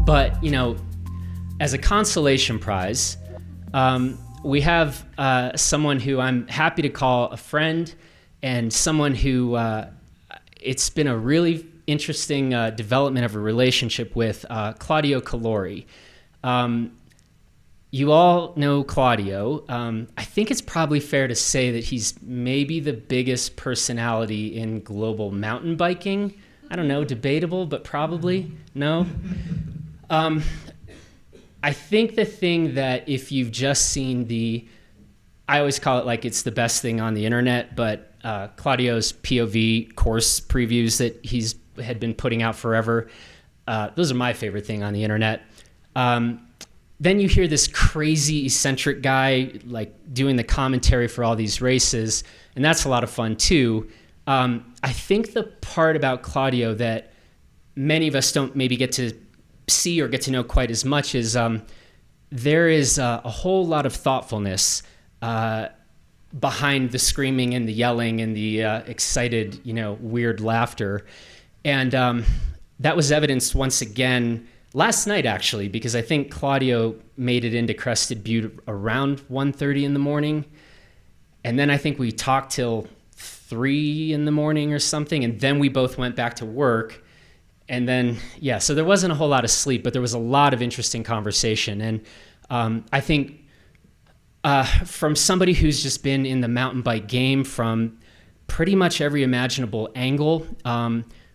But, you know, as a consolation prize, we have someone who I'm happy to call a friend, and someone who it's been a really interesting development of a relationship with, Claudio Caluori. You all know Claudio. I think it's probably fair to say that he's maybe the biggest personality in global mountain biking. I don't know, debatable, but probably. No? I think the thing that if you've just seen I always call it like it's the best thing on the internet, but Claudio's POV course previews that he's had been putting out forever, those are my favorite thing on the internet. Then you hear this crazy eccentric guy like doing the commentary for all these races, and that's a lot of fun too. I think the part about Claudio that many of us don't maybe get to see or get to know quite as much is there is a whole lot of thoughtfulness behind the screaming and the yelling and the excited, weird laughter. And that was evidenced once again last night, actually, because I think Claudio made it into Crested Butte around 1:30 in the morning. And then I think we talked till 3 in the morning or something. And then we both went back to work. And then, so there wasn't a whole lot of sleep, but there was a lot of interesting conversation. And I think from somebody who's just been in the mountain bike game from pretty much every imaginable angle,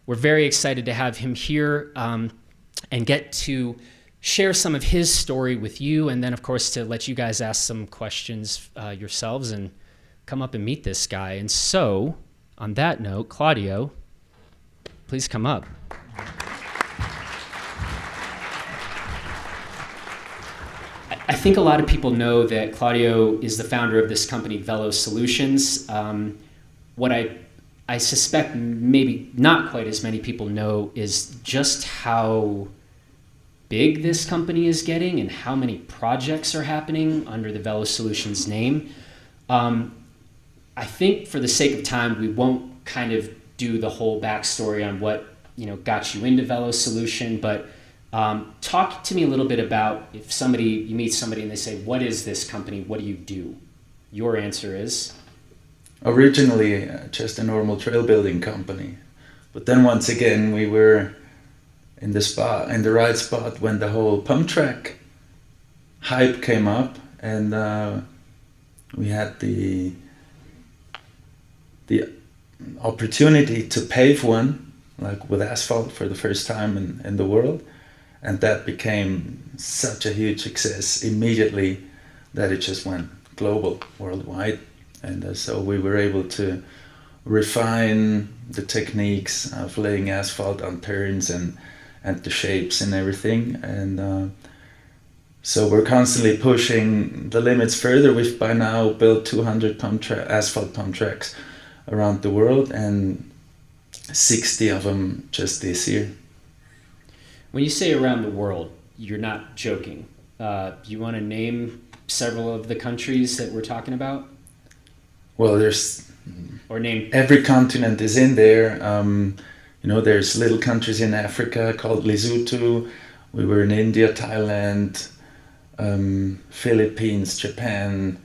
we're very excited to have him here and get to share some of his story with you. And then, of course, to let you guys ask some questions yourselves and come up and meet this guy. And so, on that note, Claudio, please come up. I think a lot of people know that Claudio is the founder of this company, Velosolutions. What I suspect maybe not quite as many people know is just how big this company is getting and how many projects are happening under the Velosolutions name. I think for the sake of time, we won't kind of do the whole backstory on what got you into Velosolution, but talk to me a little bit about if you meet somebody and they say, what is this company? What do you do? Your answer is? Originally, just a normal trail building company. But then once again, we were in the right spot when the whole pump track hype came up, and we had the opportunity to pave one, like with asphalt for the first time in the world. And that became such a huge success immediately that it just went global, worldwide. And so we were able to refine the techniques of laying asphalt on turns and the shapes and everything. And so we're constantly pushing the limits further. We've by now built 200 asphalt pump tracks around the world, and 60 of them just this year. When you say around the world, you're not joking. You want to name several of the countries that we're talking about? Well, every continent is in there. There's little countries in Africa called Lesotho. We were in India, Thailand, Philippines, Japan,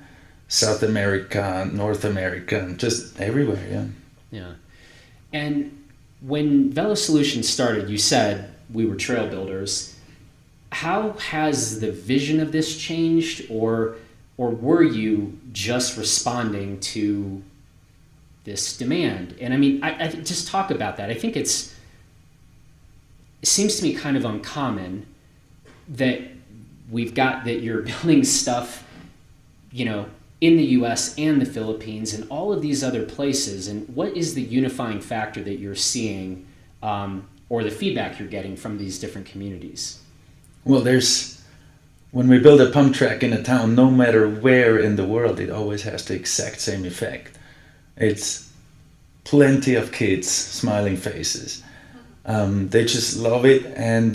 South America, North America, just everywhere, Yeah. And when Velosolutions started, you said we were trail builders. How has the vision of this changed, or were you just responding to this demand? And I mean, I just talk about that. I think it seems to me kind of uncommon that you're building stuff, in the US and the Philippines and all of these other places. And what is the unifying factor that you're seeing, or the feedback you're getting from these different communities? Well, when we build a pump track in a town, no matter where in the world, it always has the exact same effect. It's plenty of kids, smiling faces. They just love it. And,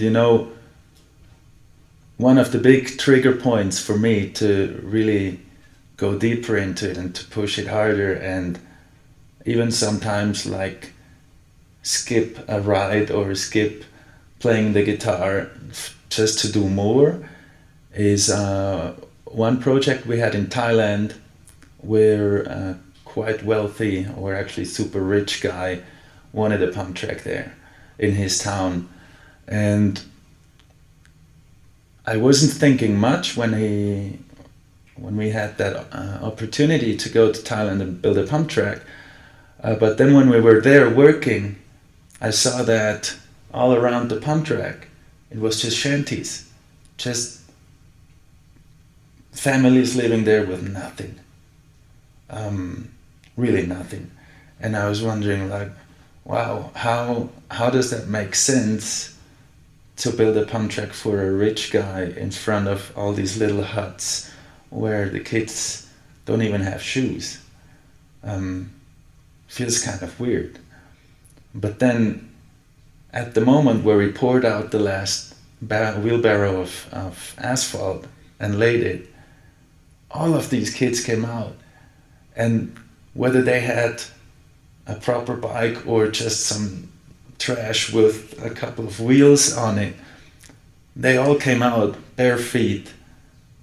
one of the big trigger points for me to really go deeper into it and to push it harder, and even sometimes skip a ride or skip playing the guitar just to do more is one project we had in Thailand where a quite wealthy, or actually super rich guy wanted a pump track there in his town. And I wasn't thinking much when we had that opportunity to go to Thailand and build a pump track. But then when we were there working, I saw that all around the pump track, it was just shanties, just families living there with nothing, really nothing. And I was wondering, like, wow, how does that make sense to build a pump track for a rich guy in front of all these little huts where the kids don't even have shoes? Feels kind of weird. But then at the moment where we poured out the last wheelbarrow of asphalt and laid it, all of these kids came out, and whether they had a proper bike or just some trash with a couple of wheels on it, they all came out bare feet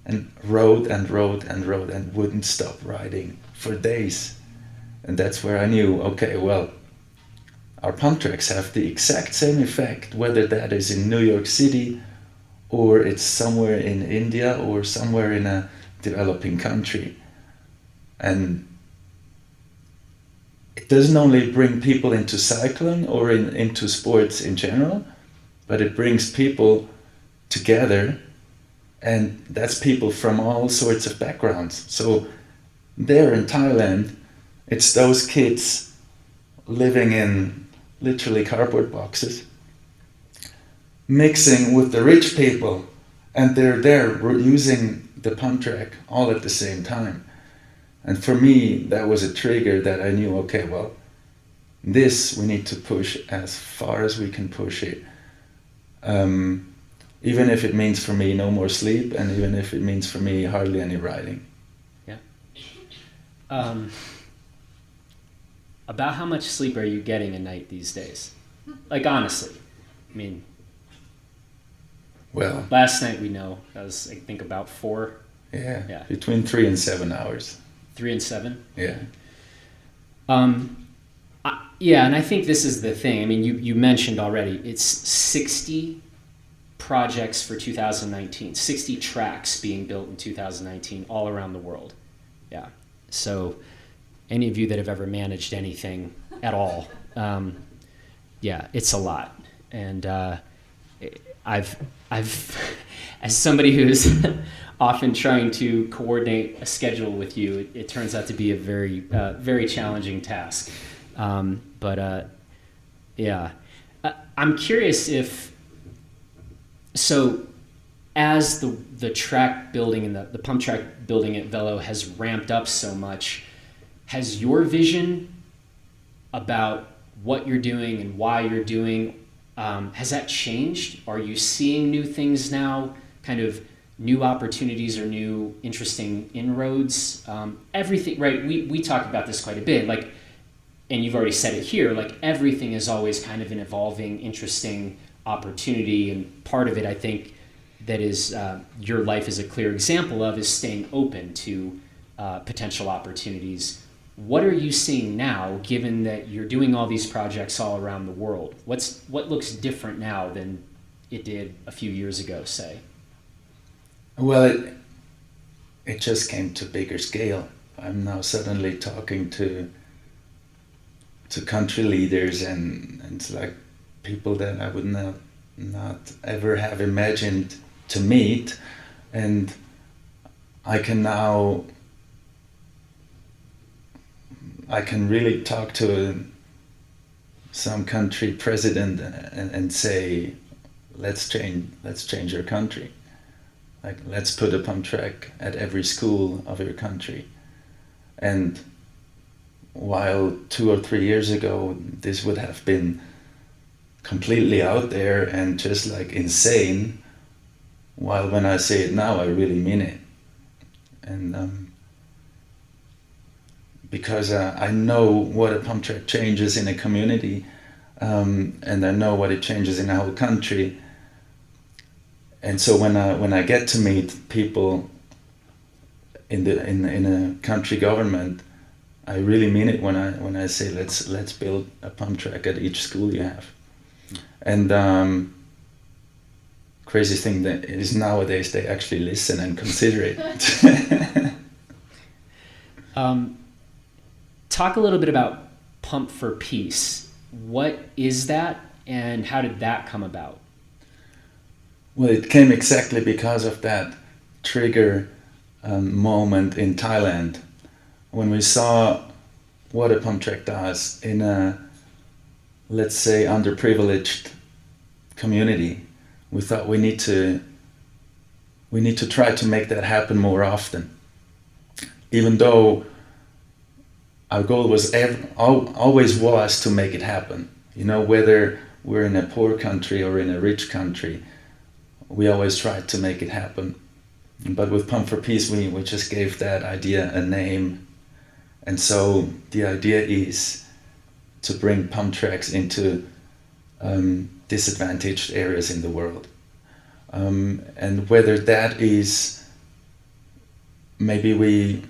and rode and rode and rode and wouldn't stop riding for days. And that's where I knew, okay, well, our pump tracks have the exact same effect, whether that is in New York City or it's somewhere in India or somewhere in a developing country. And it doesn't only bring people into cycling or into sports in general, but it brings people together, and that's people from all sorts of backgrounds. So there in Thailand, it's those kids living in literally cardboard boxes, mixing with the rich people, and they're there using the pump track all at the same time. And for me, that was a trigger that I knew, okay, well, this we need to push as far as we can push it. Even if it means for me no more sleep, and even if it means for me hardly any riding. Yeah. About how much sleep are you getting a night these days? Like, honestly, I mean, well, last night we know that was, I think, about 4. Yeah. Between 3 and 7 hours. 3 and 7? Yeah. Yeah, and I think this is the thing. I mean, you mentioned already, it's 60 projects for 2019, 60 tracks being built in 2019 all around the world. Yeah. So any of you that have ever managed anything at all, yeah, it's a lot. And I've as somebody who's often trying to coordinate a schedule with you, it turns out to be a very, very challenging task. Yeah, I'm curious if, so as the track building and the pump track building at Velo has ramped up so much, has your vision about what you're doing and why you're doing, has that changed? Are you seeing new things now, kind of new opportunities or new interesting inroads? Everything, right? We talk about this quite a bit, like, and you've already said it here, like everything is always kind of an evolving, interesting opportunity. And part of it, I think, that is your life is a clear example of, is staying open to potential opportunities. What are you seeing now, given that you're doing all these projects all around the world? What looks different now than it did a few years ago, say? Well, it just came to bigger scale. I'm now suddenly talking to country leaders and it's like people that I would not ever have imagined to meet, and I can really talk to some country president and say, let's change your country. Like, let's put a pump track at every school of your country. And while 2 or 3 years ago, this would have been completely out there and just like insane, while when I say it now, I really mean it. And because I know what a pump track changes in a community, and I know what it changes in a whole country, And so when I get to meet people in a country government, I really mean it when I say let's build a pump track at each school you have. And crazy thing that is nowadays they actually listen and consider it. Talk a little bit about Pump for Peace. What is that, and how did that come about? Well, it came exactly because of that trigger moment in Thailand when we saw what a pump track does in a, let's say, underprivileged community. We thought we need to try to make that happen more often, even though our goal was always was to make it happen. You know, whether we're in a poor country or in a rich country, we always tried to make it happen. But with Pump for Peace, we just gave that idea a name. And so the idea is to bring pump tracks into disadvantaged areas in the world. And whether that is, maybe we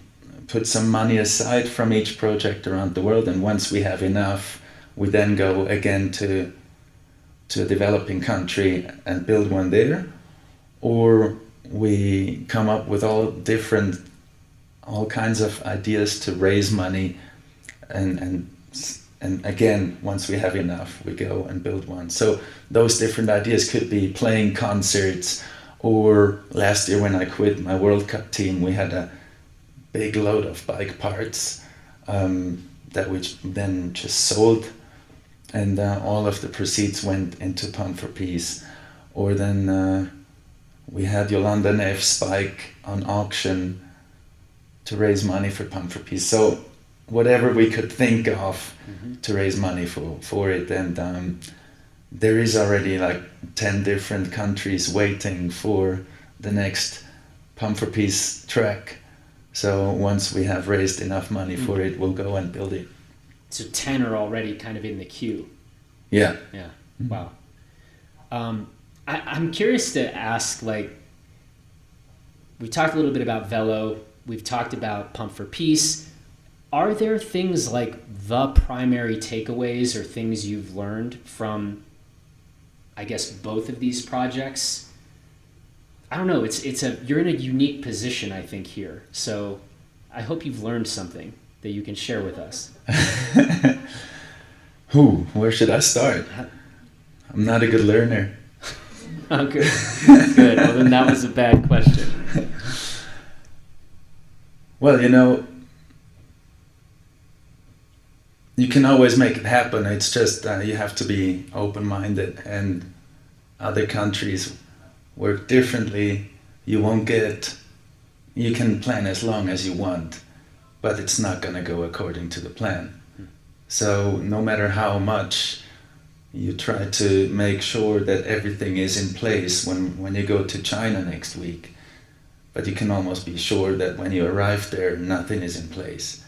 put some money aside from each project around the world, and once we have enough, we then go again to a developing country and build one there, or we come up with all kinds of ideas to raise money, and again, once we have enough, we go and build one. So those different ideas could be playing concerts, or last year when I quit my World Cup team, we had a big load of bike parts that we then just sold, and all of the proceeds went into Pump for Peace. Or then we had Yolanda Neff's bike on auction to raise money for Pump for Peace. So whatever we could think of to raise money for it. And there is already like 10 different countries waiting for the next Pump for Peace track. So once we have raised enough money for it, we'll go and build it. So 10 are already kind of in the queue. Yeah. Yeah. Wow. I'm curious to ask, like, we talked a little bit about Velo. We've talked about Pump for Peace. Are there things like the primary takeaways or things you've learned from, I guess, both of these projects? I don't know. You're in a unique position, I think, here. So I hope you've learned something that you can share with us. Where should I start? I'm not a good learner. Oh, good. Good. Well, then that was a bad question. Well, you know, you can always make it happen. It's just you have to be open-minded, and other countries work differently. You can plan as long as you want, but it's not going to go according to the plan. So no matter how much you try to make sure that everything is in place when you go to China next week, but you can almost be sure that when you arrive there, nothing is in place.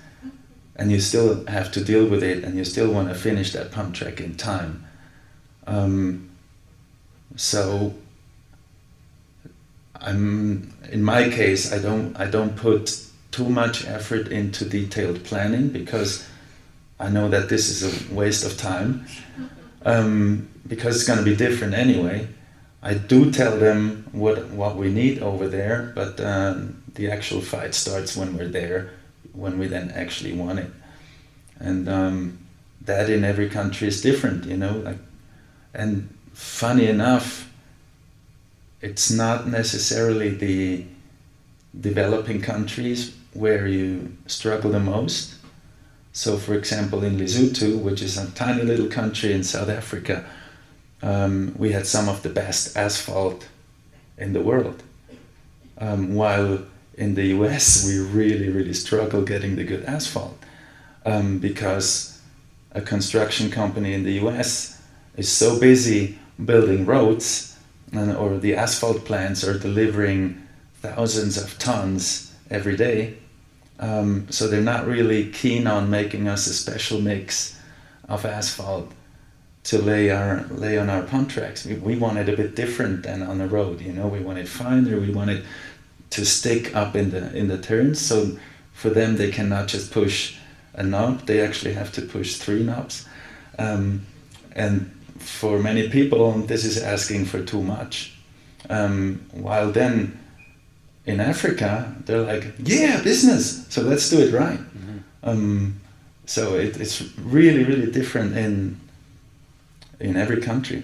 And you still have to deal with it, and you still want to finish that pump track in time. So in my case, I don't put too much effort into detailed planning, because I know that this is a waste of time, because it's going to be different anyway. I do tell them what we need over there, but the actual fight starts when we're there, when we then actually want it. And that in every country is different, you know. And funny enough, it's not necessarily the developing countries where you struggle the most. So for example, in Lesotho, which is a tiny little country in South Africa, we had some of the best asphalt in the world. While in the US, we really, really struggle getting the good asphalt, because a construction company in the US is so busy building roads, or the asphalt plants are delivering thousands of tons every day. So they're not really keen on making us a special mix of asphalt to lay on our pump tracks. We want it a bit different than on the road. You know, we want it finer. We want it to stick up in the turns. So for them, they cannot just push a knob. They actually have to push 3 knobs. And for many people, this is asking for too much. While then in Africa, they're like, yeah, business. So let's do it right. So it's really, really different in every country.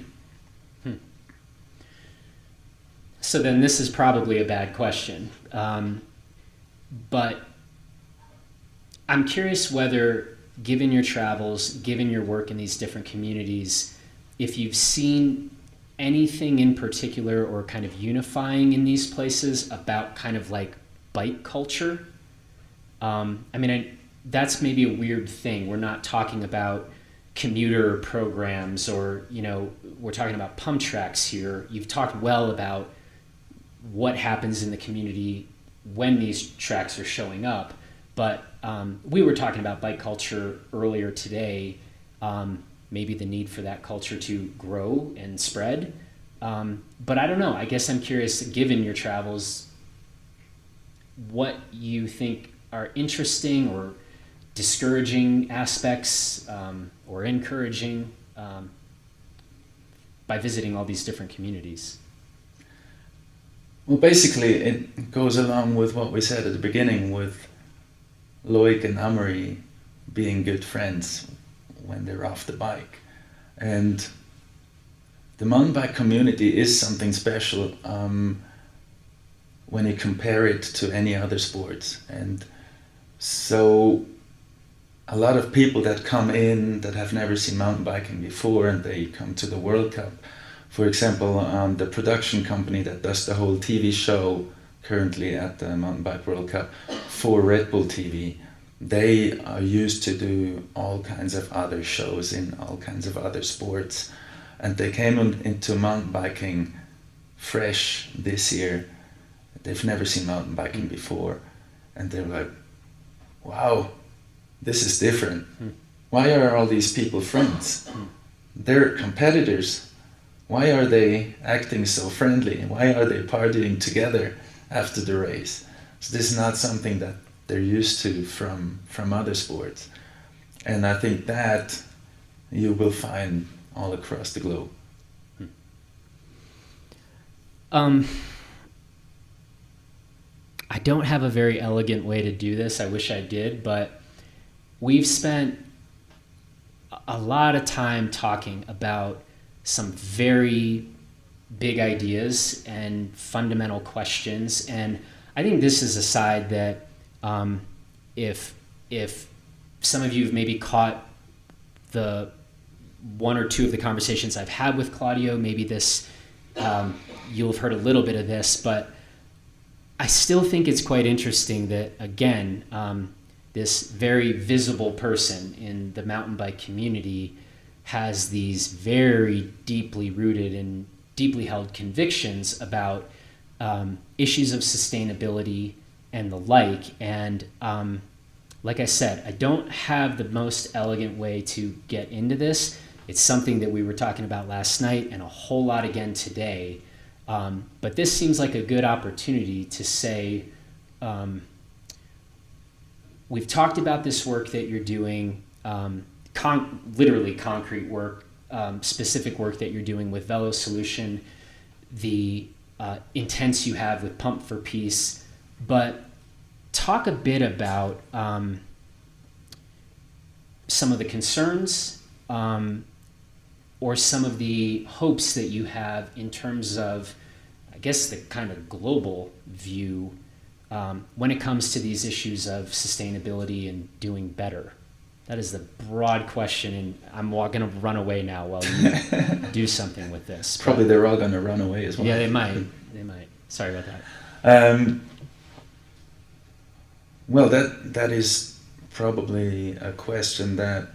So then this is probably a bad question. But I'm curious whether, given your travels, given your work in these different communities, if you've seen anything in particular or kind of unifying in these places about kind of like bike culture. That's maybe a weird thing. We're not talking about commuter programs or, we're talking about pump tracks here. You've talked well about what happens in the community when these tracks are showing up. But we were talking about bike culture earlier today, maybe the need for that culture to grow and spread. But I don't know. I guess I'm curious, given your travels, what you think are interesting or discouraging aspects or encouraging by visiting all these different communities. Well, basically, it goes along with what we said at the beginning with Loic and Amory being good friends when they're off the bike. And the mountain bike community is something special when you compare it to any other sports. And so a lot of people that come in that have never seen mountain biking before and they come to the World Cup. For example, the production company that does the whole TV show currently at the Mountain Bike World Cup for Red Bull TV, they are used to do all kinds of other shows in all kinds of other sports. And they came into mountain biking fresh this year. They've never seen mountain biking before. And they're like, wow, this is different. Why are all these people friends? They're competitors. Why are they acting so friendly? Why are they partying together after the race? So this is not something that they're used to from other sports. And I think that you will find all across the globe. I don't have a very elegant way to do this. I wish I did, but we've spent a lot of time talking about some very big ideas and fundamental questions. And I think this is a side that if some of you have maybe caught the one or two of the conversations I've had with Claudio, maybe this, you'll have heard a little bit of this, but I still think it's quite interesting that, again, this very visible person in the mountain bike community has these very deeply rooted and deeply held convictions about issues of sustainability and the like. And like I said, I don't have the most elegant way to get into this. It's something that we were talking about last night and a whole lot again today. But this seems like a good opportunity to say, we've talked about this work that you're doing, literally concrete work, specific work that you're doing with Velosolution, the intents you have with Pump for Peace, but talk a bit about some of the concerns or some of the hopes that you have in terms of, I guess, the kind of global view when it comes to these issues of sustainability and doing better. That is the broad question, and I'm going to run away now while you do something with this. Probably they're all going to run away as well. Yeah, they might. Sorry about that. Well, that is probably a question that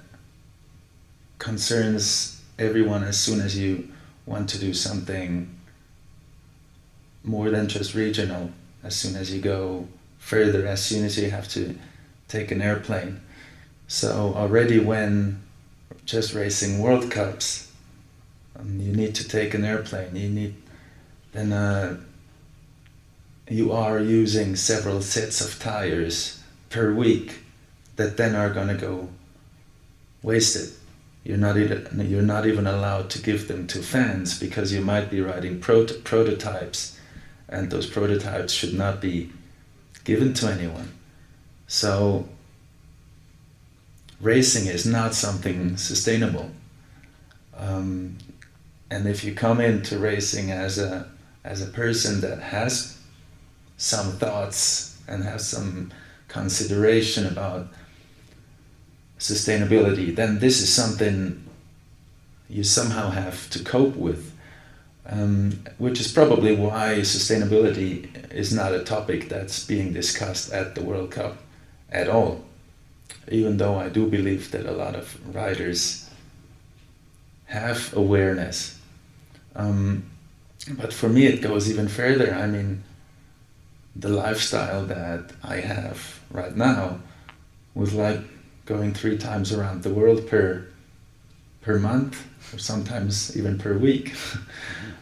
concerns everyone as soon as you want to do something more than just regional, as soon as you go further, as soon as you have to take an airplane. So already when just racing World Cups, You need to take an airplane. You are using several sets of tires per week that then are going to go wasted. You're not even allowed to give them to fans because you might be writing prototypes, and those prototypes should not be given to anyone. So racing is not something sustainable. And if you come into racing as a person that has some thoughts and has some consideration about sustainability, then this is something you somehow have to cope with, which is probably why sustainability is not a topic that's being discussed at the World Cup at all, even though I do believe that a lot of riders have awareness. But for me it goes even further. I mean, the lifestyle that I have right now, with like going 3 times around the world per month, or sometimes even per week,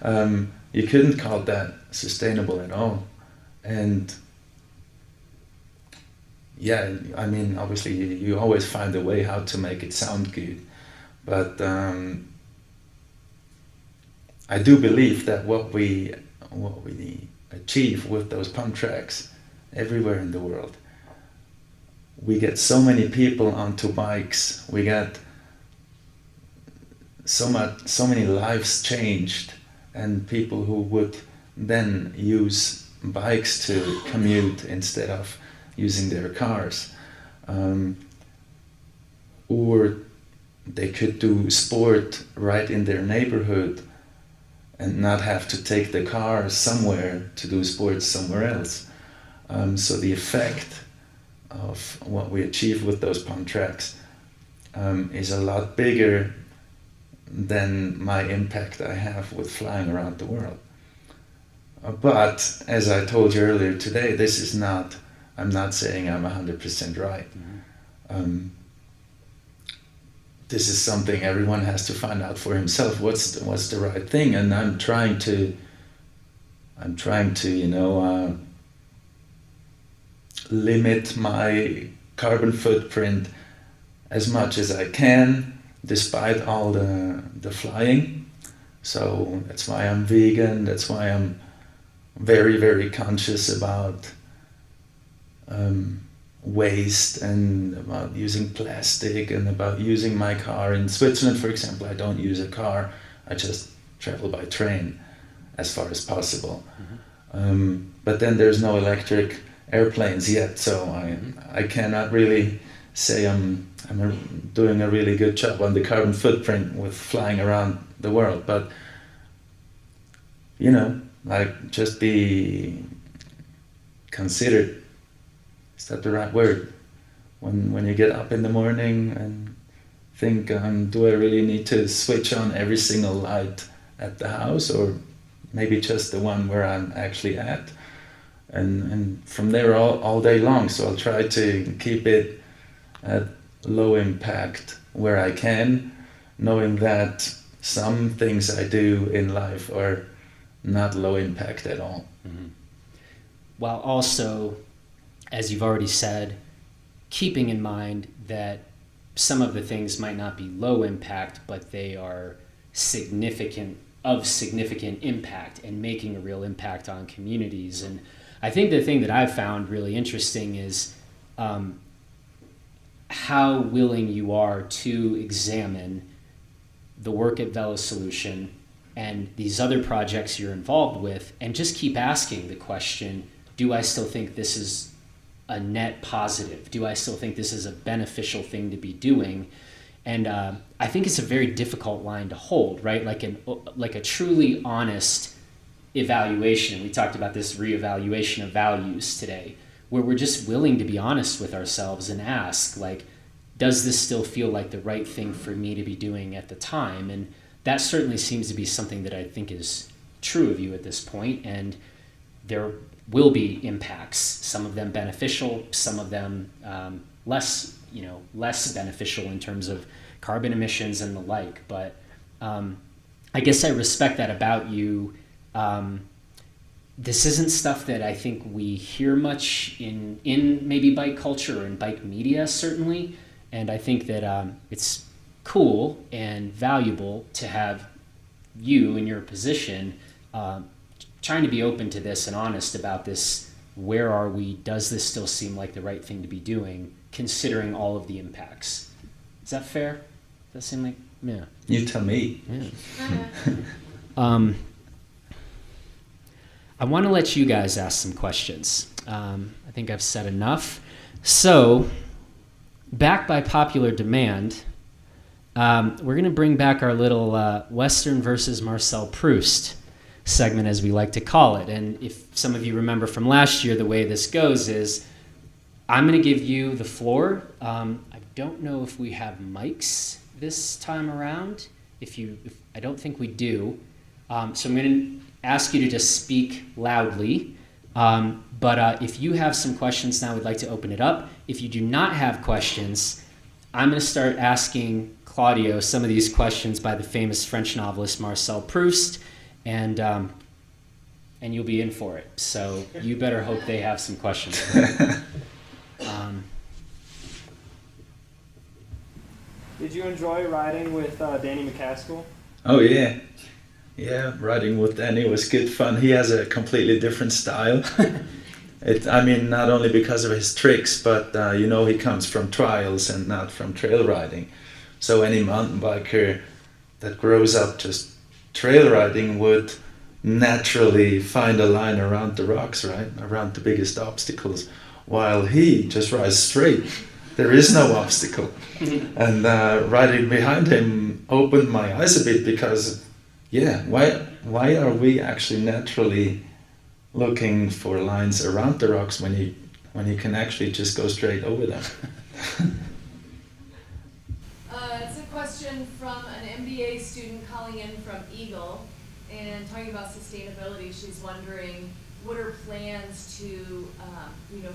you couldn't call that sustainable at all. And yeah, I mean, obviously you always find a way how to make it sound good, but I do believe that what we achieve with those pump tracks everywhere in the world, we get so many people onto bikes, we get so many lives changed, and people who would then use bikes to commute instead of using their cars, or they could do sport right in their neighborhood and not have to take the car somewhere to do sports somewhere else. So the effect of what we achieve with those pump tracks is a lot bigger than my impact I have with flying around the world. But as I told you earlier today, I'm not saying I'm 100% right. Mm-hmm. This is something everyone has to find out for himself. What's the right thing? And I'm trying to limit my carbon footprint as much as I can, despite all the flying. So that's why I'm vegan. That's why I'm very, very conscious about waste and about using plastic and about using my car. In Switzerland, for example, I don't use a car. I just travel by train as far as possible. Mm-hmm. But then there's no electric airplanes yet, so I cannot really say I'm doing a really good job on the carbon footprint with flying around the world. But just be considered. Is that the right word? When you get up in the morning and think, do I really need to switch on every single light at the house, or maybe just the one where I'm actually at? And from there all day long. So I'll try to keep it at low impact where I can, knowing that some things I do in life are not low impact at all. Mm-hmm. While also, as you've already said, keeping in mind that some of the things might not be low impact, but they are significant impact and making a real impact on communities. And I think the thing that I've found really interesting is how willing you are to examine the work at Velosolution and these other projects you're involved with, and just keep asking the question, do I still think this is a net positive? Do I still think this is a beneficial thing to be doing? And I think it's a very difficult line to hold, right? Like a truly honest evaluation. We talked about this reevaluation of values today, where we're just willing to be honest with ourselves and ask, like, does this still feel like the right thing for me to be doing at the time? And that certainly seems to be something that I think is true of you at this point. And there will be impacts, some of them beneficial, some of them less beneficial in terms of carbon emissions and the like. But I guess I respect that about you. This isn't stuff that I think we hear much in maybe bike culture or in bike media, certainly. And I think that it's cool and valuable to have you in your position trying to be open to this and honest about this. Where are we? Does this still seem like the right thing to be doing, considering all of the impacts? Is that fair? Does that seem like, yeah. You tell me. Yeah. I want to let you guys ask some questions. I think I've said enough. So, back by popular demand, we're going to bring back our little Western versus Marcel Proust segment, as we like to call it. And if some of you remember from last year, the way this goes is I'm going to give you the floor. I don't know if we have mics this time around. If I don't think we do. So I'm going to ask you to just speak loudly. But if you have some questions now, we'd like to open it up. If you do not have questions, I'm going to start asking Claudio some of these questions by the famous French novelist Marcel Proust, and you'll be in for it. So you better hope they have some questions. Did you enjoy riding with Danny McCaskill? Oh yeah. Yeah, riding with Danny was good fun. He has a completely different style. Not only because of his tricks, but he comes from trials and not from trail riding. So any mountain biker that grows up just trail riding would naturally find a line around the rocks, right? Around the biggest obstacles, while he just rides straight. There is no obstacle. And riding behind him opened my eyes a bit because, why are we actually naturally looking for lines around the rocks when you can actually just go straight over them? It's a question from an MBA student calling in from Eagle and talking about sustainability. She's wondering what are plans to,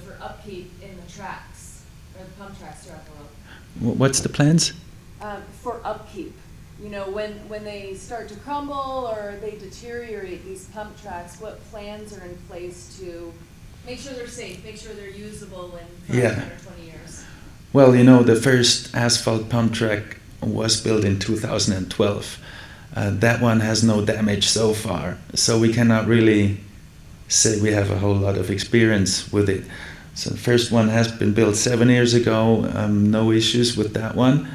for upkeep in the tracks or the pump tracks throughout the world. What's the plans? For upkeep. When they start to crumble or they deteriorate, these pump tracks, what plans are in place to make sure they're safe, make sure they're usable in 5, 10 or 20 years? Well, the first asphalt pump track was built in 2012. That one has no damage so far, so we cannot really say we have a whole lot of experience with it. So the first one has been built 7 years ago, no issues with that one,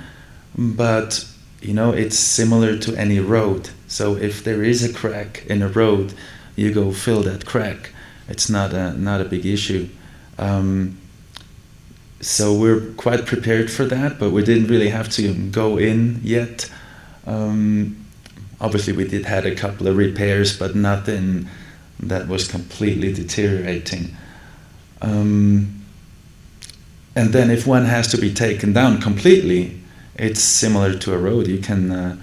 but it's similar to any road. So if there is a crack in a road, you go fill that crack. It's not a big issue. So we're quite prepared for that, but we didn't really have to go in yet. Obviously we did had a couple of repairs, but nothing that was completely deteriorating. And then if one has to be taken down completely, it's similar to a road. You can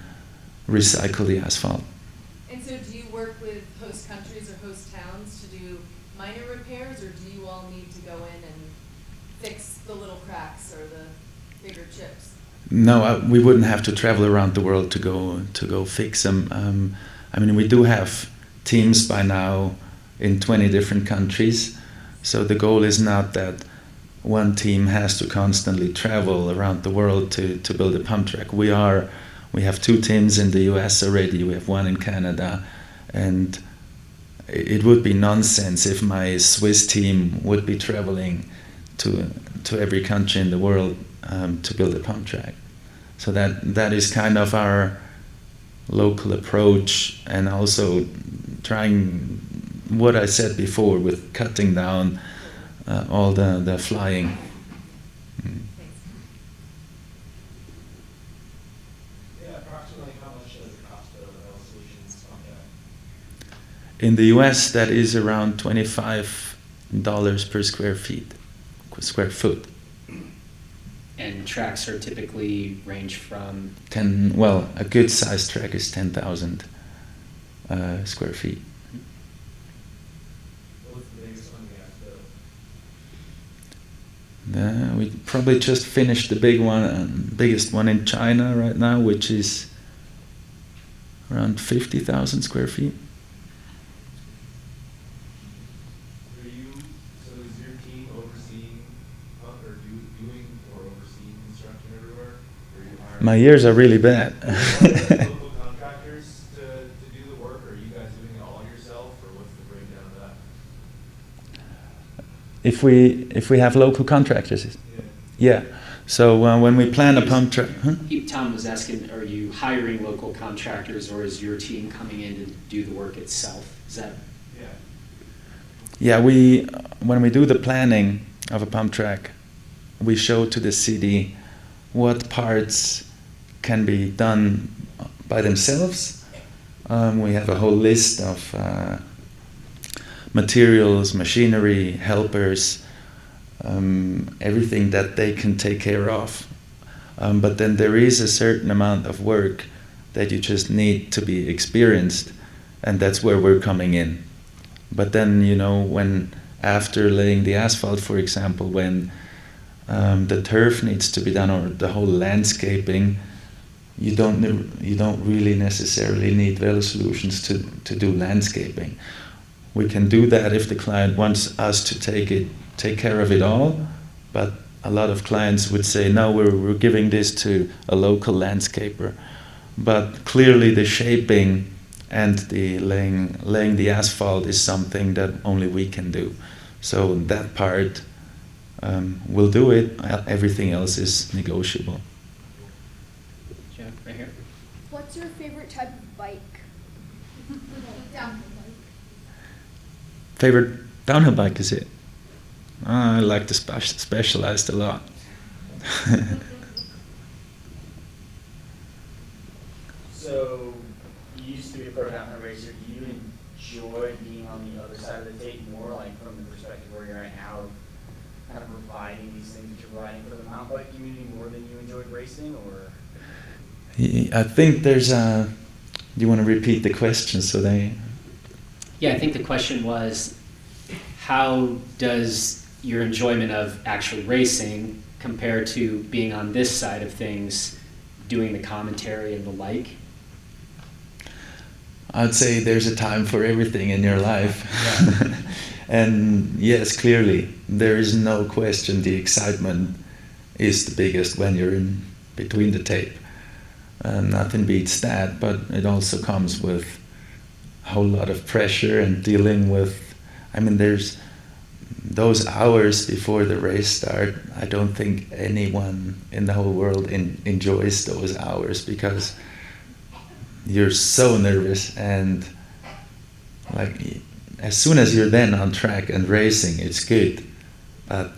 recycle the asphalt. And so do you work with host countries or host towns to do minor repairs, or do you all need to go in and fix the little cracks or the bigger chips? No, we wouldn't have to travel around the world to go fix them. We do have teams by now in 20 different countries. So the goal is not that one team has to constantly travel around the world to build a pump track. We have 2 teams in the US already, we have 1 in Canada, and it would be nonsense if my Swiss team would be traveling to every country in the world to build a pump track. So that is kind of our local approach, and also trying what I said before with cutting down all the flying. Yeah, approximately how much does it cost a Velosolutions pump track? In the US, that is around $25 per square foot. And tracks are typically range from? A good sized track is 10,000 square feet. What's the biggest one you guys built? We probably just finished the biggest one in China right now, which is around 50,000 square feet. Are you, so is your team overseeing, or doing or overseeing construction everywhere? Or are you hiring My ears are really bad. local contractors to do the work, or are you guys doing it all yourself, or what's the breakdown of that? If we have local contractors, Yeah. yeah. So when we plan a pump track, Tom was asking, are you hiring local contractors, or is your team coming in to do the work itself? Is that? Yeah. yeah, when we do the planning of a pump track, we show to the city what parts can be done by themselves. We have a whole list of materials, machinery, helpers, everything that they can take care of. But then there is a certain amount of work that you just need to be experienced, and that's where we're coming in. But then, when after laying the asphalt, for example, when the turf needs to be done, or the whole landscaping, you don't really necessarily need Velosolutions to do landscaping. We can do that if the client wants us to take care of it all, but a lot of clients would say, no, we're giving this to a local landscaper. But clearly the shaping and the laying the asphalt is something that only we can do. So that part, we'll do it. Everything else is negotiable. Jack, right here. What's your favorite type of bike? Downhill bike. Favorite downhill bike is it? I like the Specialized a lot. So, you used to be a pro downhill racer. Do you enjoy being on the other side of the tape more, like from the perspective where you're at now, of kind of providing these things that you're providing for the mountain bike community more than you enjoyed racing, or? I think there's a. Do you want to repeat the question so they? Yeah, I think the question was, how does your enjoyment of actually racing compare to being on this side of things, doing the commentary and the like? I'd say there's a time for everything in your life. And yes, clearly, there is no question the excitement is the biggest when you're in between the tape. Nothing beats that, but it also comes with a whole lot of pressure and dealing with, there's those hours before the race start. I don't think anyone in the whole world enjoys those hours, because you're so nervous, and like as soon as you're then on track and racing, it's good, but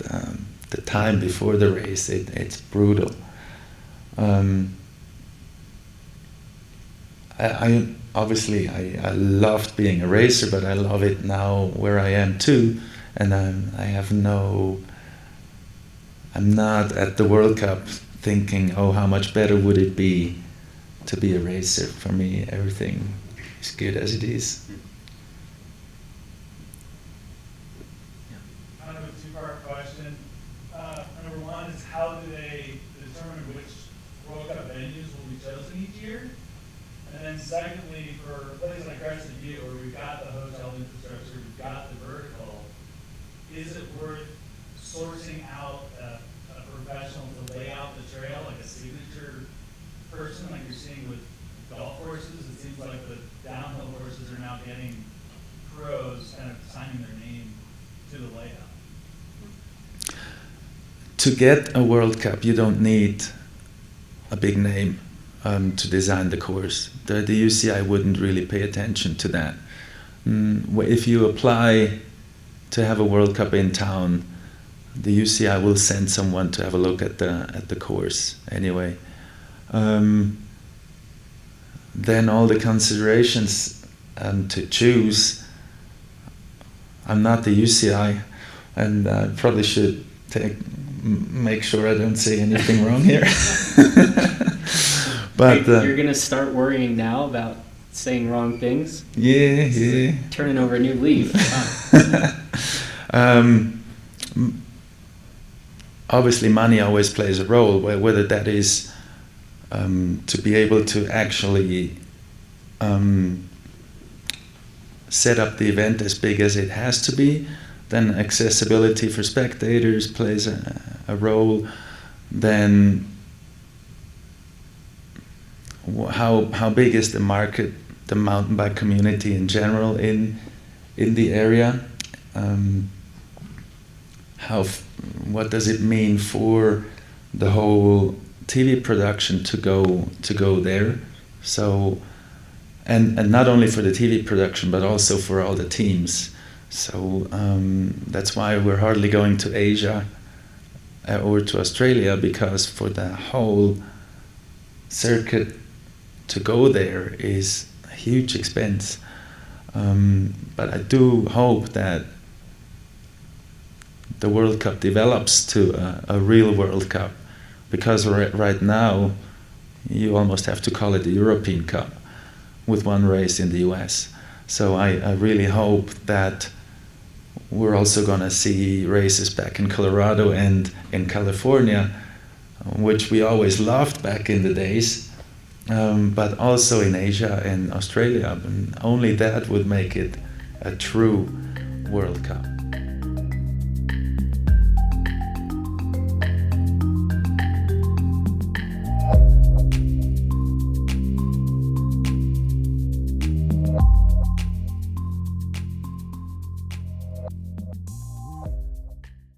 the time before the race, it's brutal. I obviously loved being a racer, but I love it now where I am too, and I'm not at the World Cup thinking, oh, how much better would it be to be a racer. For me, everything is good as it is. Kind of a two-part question. Number one is, how do they determine which World Cup venues will be chosen each year? And then secondly, for a place like Crescent View, where we've got the hotel infrastructure, we've got the vertical, is it worth sourcing out a professional to lay out the trail, like a signature person, like you're seeing with golf courses? It seems like the downhill courses are now getting pros kind of signing their name to the layout. To get a World Cup, you don't need a big name to design the course. The UCI wouldn't really pay attention to that. If you apply to have a World Cup in town, the UCI will send someone to have a look at the course anyway. Then all the considerations to choose. I'm not the UCI, and I probably should make sure I don't say anything wrong here. But you're gonna start worrying now about saying wrong things? Yeah. Turning over a new leaf. Obviously, money always plays a role, whether that is to be able to actually set up the event as big as it has to be. Then accessibility for spectators plays a role. Then how big is the market, the mountain bike community in general in the area? What does it mean for the whole TV production to go there? So, and not only for the TV production, but also for all the teams. So that's why we're hardly going to Asia or to Australia, because for the whole circuit to go there is a huge expense. But I do hope that the World Cup develops to a real World Cup, because right now you almost have to call it the European Cup with one race in the US. So I really hope that we're also going to see races back in Colorado and in California, which we always loved back in the days, but also in Asia and Australia. And only that would make it a true World Cup.